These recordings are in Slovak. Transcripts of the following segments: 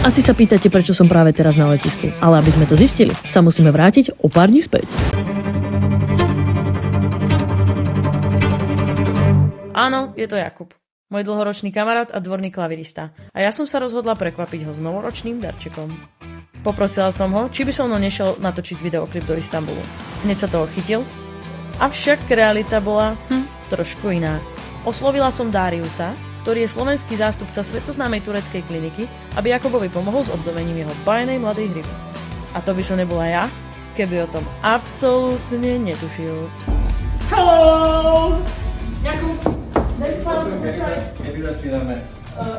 Asi sa pýtate, prečo som práve teraz na letisku, ale aby sme to zistili, sa musíme vrátiť o pár dní späť. Áno, je to Jakub, môj dlhoročný kamarát a dvorný klavirista. A ja som sa rozhodla prekvapiť ho s novoročným darčekom. Poprosila som ho, či by so mnou nešiel natočiť videoklip do Istanbulu. Hneď sa toho chytil, avšak realita bola trošku iná. Oslovila som Dariusa, ktorý je slovenský zástupca svetoznámej tureckej kliniky, aby Jakubovi pomohol s obnovením jeho bájnej mladej hryby. A to by som nebola ja, keby o tom absolútne netušil. Hello! Jakub, daj spolu, počúvaj. Kedy začíname?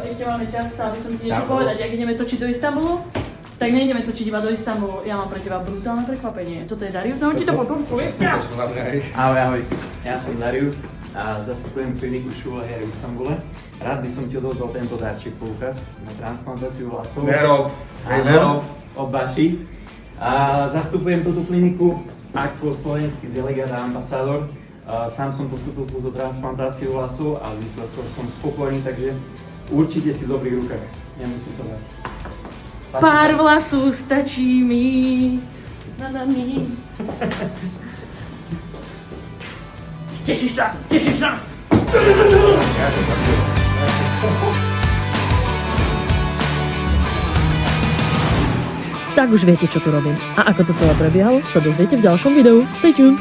Ešte máme čas, aby som ti niečo povedať. Ak ideme točiť do Istanbulu, tak nejdeme točiť iba do Istanbulu. Ja mám pre teba brutálne prekvapenie. Toto je Darius, a on ti to potom povie. Ahoj, ahoj. Ja som Darius a zastupujem kliniku Šula Hair v Istanbule. Rád by som ti odozdal tento darček poukaz na transplantáciu vlasov. Nerob, Áno, od Baši. A zastupujem túto kliniku ako slovenský delegát a ambasádor. Sám som postupil túto transplantáciu vlasov a z výsledkov som spokojný, takže určite si v dobrých rukách. Nemusí sa bať. Pár vlasů stačí mít. Tešíš sa, tešíš sa. Tak už viete, čo tu robím. A ako to celé prebiehalo, sa dozviete v ďalšom videu. Stay tuned.